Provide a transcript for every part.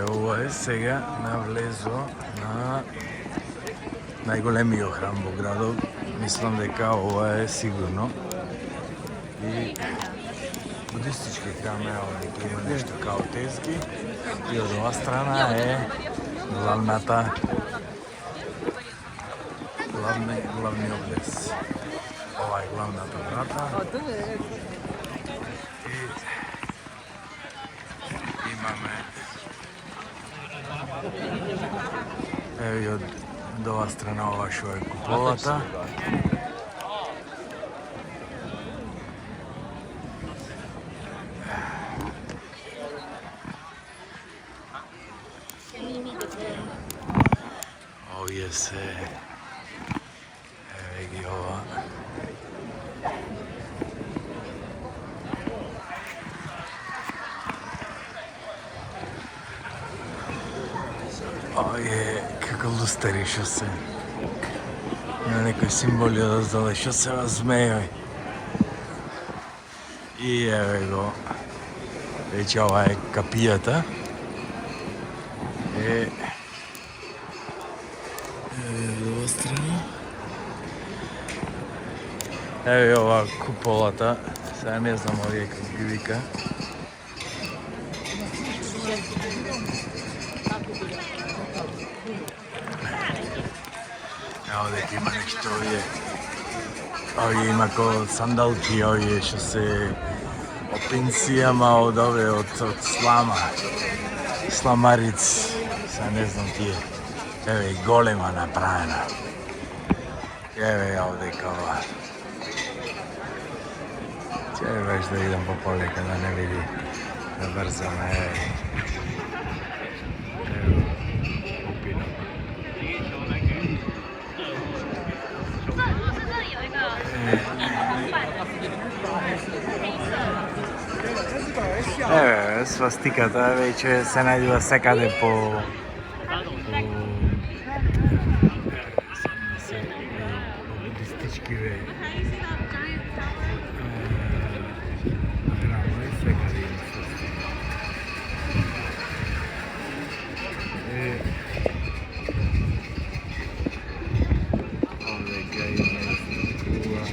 Ова е сега навлезо на најголемиот храм во градот. Мислам дека ова е сигурно. И будистички храм е овде, има нешто као тезги. И од ова страна е главниот влез. Ова е главната врата. И имаме и од ова страна ова шо е куполата. Овие се еве ги ова. Овие како лустери шо се. Има некои символи одоздоле шо се змејови. И еве го. Веќе ова е капијата. Ова страна. Еве ова куполата. Сега не знам овие како ги вика. Evo дека има нешто овие има ко сандалки, овие што се од пенсијама од овие од сламарици, са не знам тие. Еве и голема направена. Еве ја овдека ова. Ќе баш да идам пополека да не види, да брзаме, еве. Еве, свастиката веќе се најдува секаде по будистички храмови, секаде има свастика. Овдека има истинкува.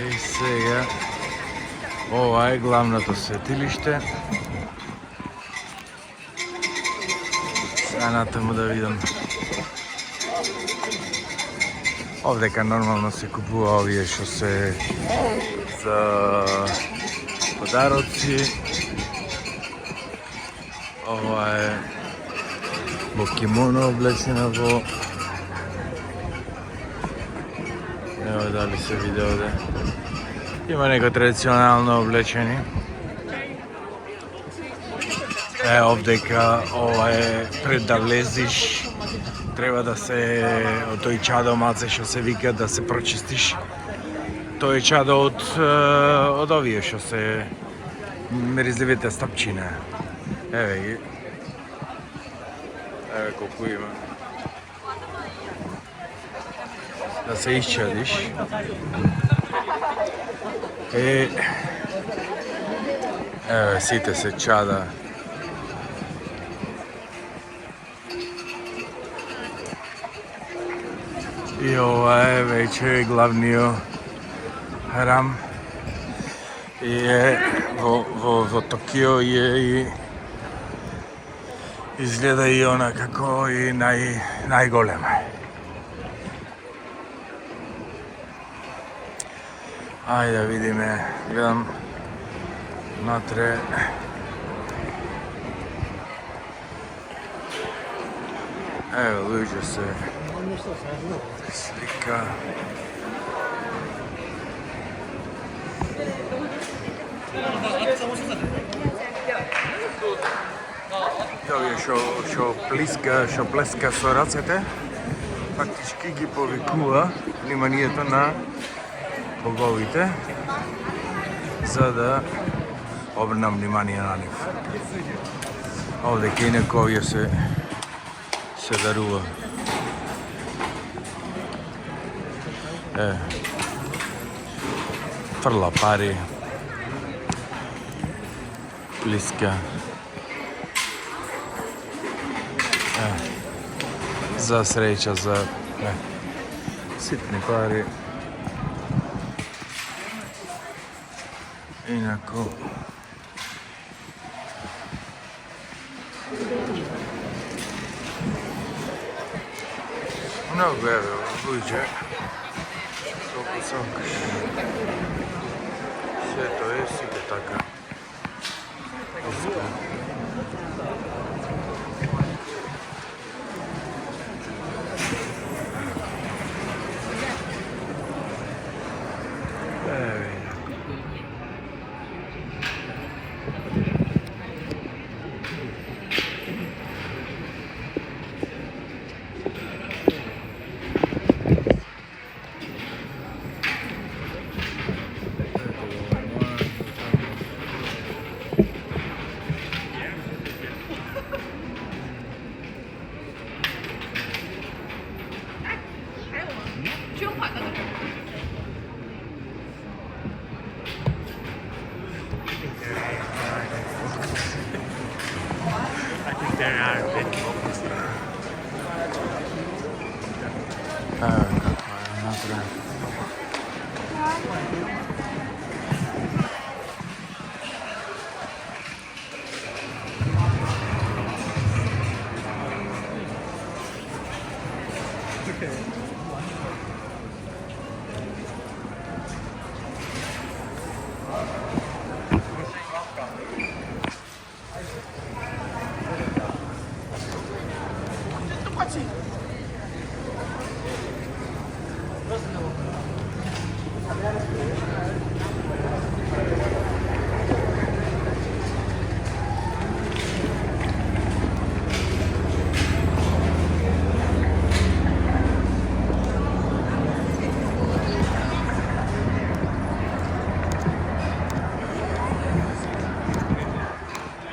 И сега, ова е главното светилиште. Сега натаму да видам. Овдека нормално се купува овие што се за подароци. Ова е во кимоно облечена во... Ево дали се види овде. Има некои традиционално облечени. Овдека ова е пред да влезиш. Треба да се од тој чадо малце што се вика да се прочистиш. Тој е чадо од овие што се миризливите стапчине. Еве ги. Еве колку има. Да се исчадиш. Еве сите се чада. И ова е веќе главниот храм. И е во Токио и изгледа и она како и најголема. Ајде да видиме, гледам натре. Ево, луѓе се слика. Овие што плеска со рацете, фактички ги повикува вниманието на боговите, за да обрнам внимание на нив. Овде инаку овие се дарува. фрла пари, плиска. За среќа, за ситни пари. Инако много луѓе колку сакаш. Сето е сите така.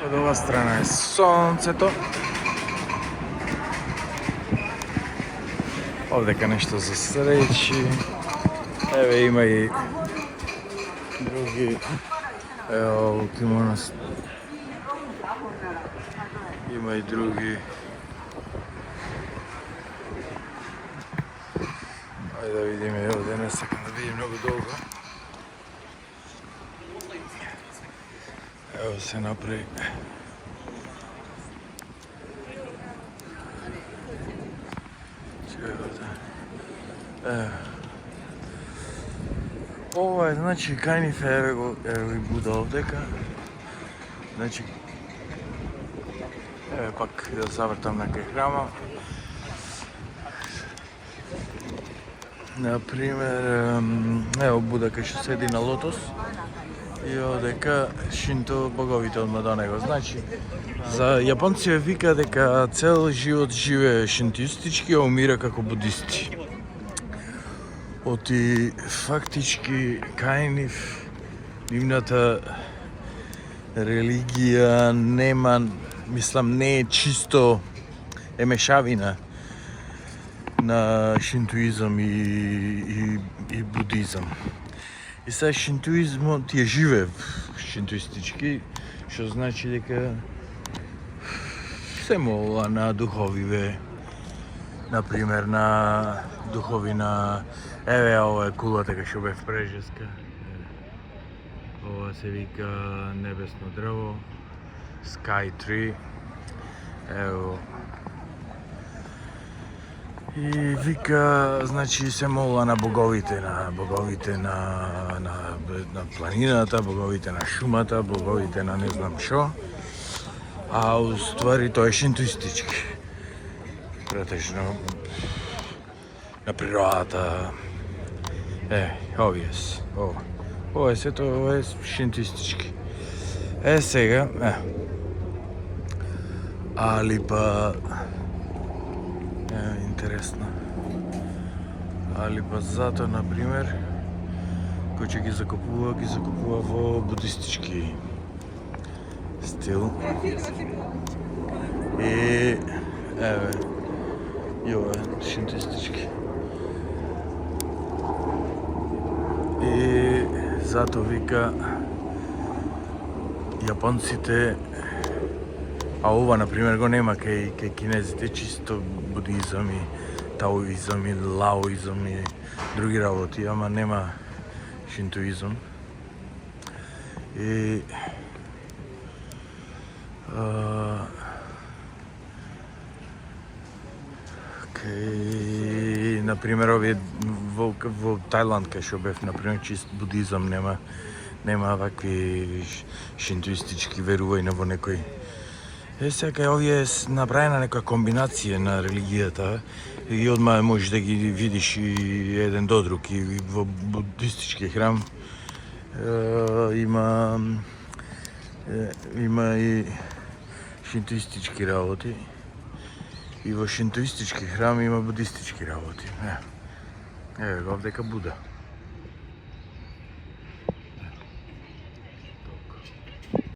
Од ова страна е сонцето. Овдека нешто за среќи. Еве има и други. Ево кимонас. Има и други. Ајде да видиме, овде не сакам да видим многу долго. Ево се направи. Ова е, значи, кајниф, еве го и Буда овдека. Значи, еве пак да завртам на кај храма. Например, ево Буда кај што седи на лотос. И одека шинто боговите одма до него. Значи, за јапонци вика дека цел живот живее шинтуистички, а умира како будисти. Оти фактички кајнив нивната религија нема, мислам, не е чисто мешавина на шинтуизам и будизам. И сега шинтуизмот ја живе шинтуистички, што значи дека се мола на духовиве, например на духови на, еве ова е кулата кај што бев прежеска. Ова се вика небесно дрво, Sky Tree. Ево. И вика, значи се мола на боговите, на планината, боговите на шумата, боговите на не знам шо. А уствари тоа е шинтуистички. Претежно на природата. Овие се. Ова е сето, ова е шинтуистички. Сега, али па интересно. Али па затоа, например, кој ќе ги закупува во будистички стил. И еве, и ова е шинтуистички. И Зато вика јапонците, а ова например го нема кај кинезите, чисто будизам и таоизам и лаоизам и други работи, ама нема шинтоизам. И кај, например, овие во Тајланд кај што бев, например, чист будизам, нема вакви шинтоистички верувања во некој. Сега овие е направена некоја комбинација на религијата и одма можеш да ги видиш и еден до друг. И во будистички храм има и шинтоистички работи. И во шинтоистички храм има будистички работи. Еве го овдека Буда.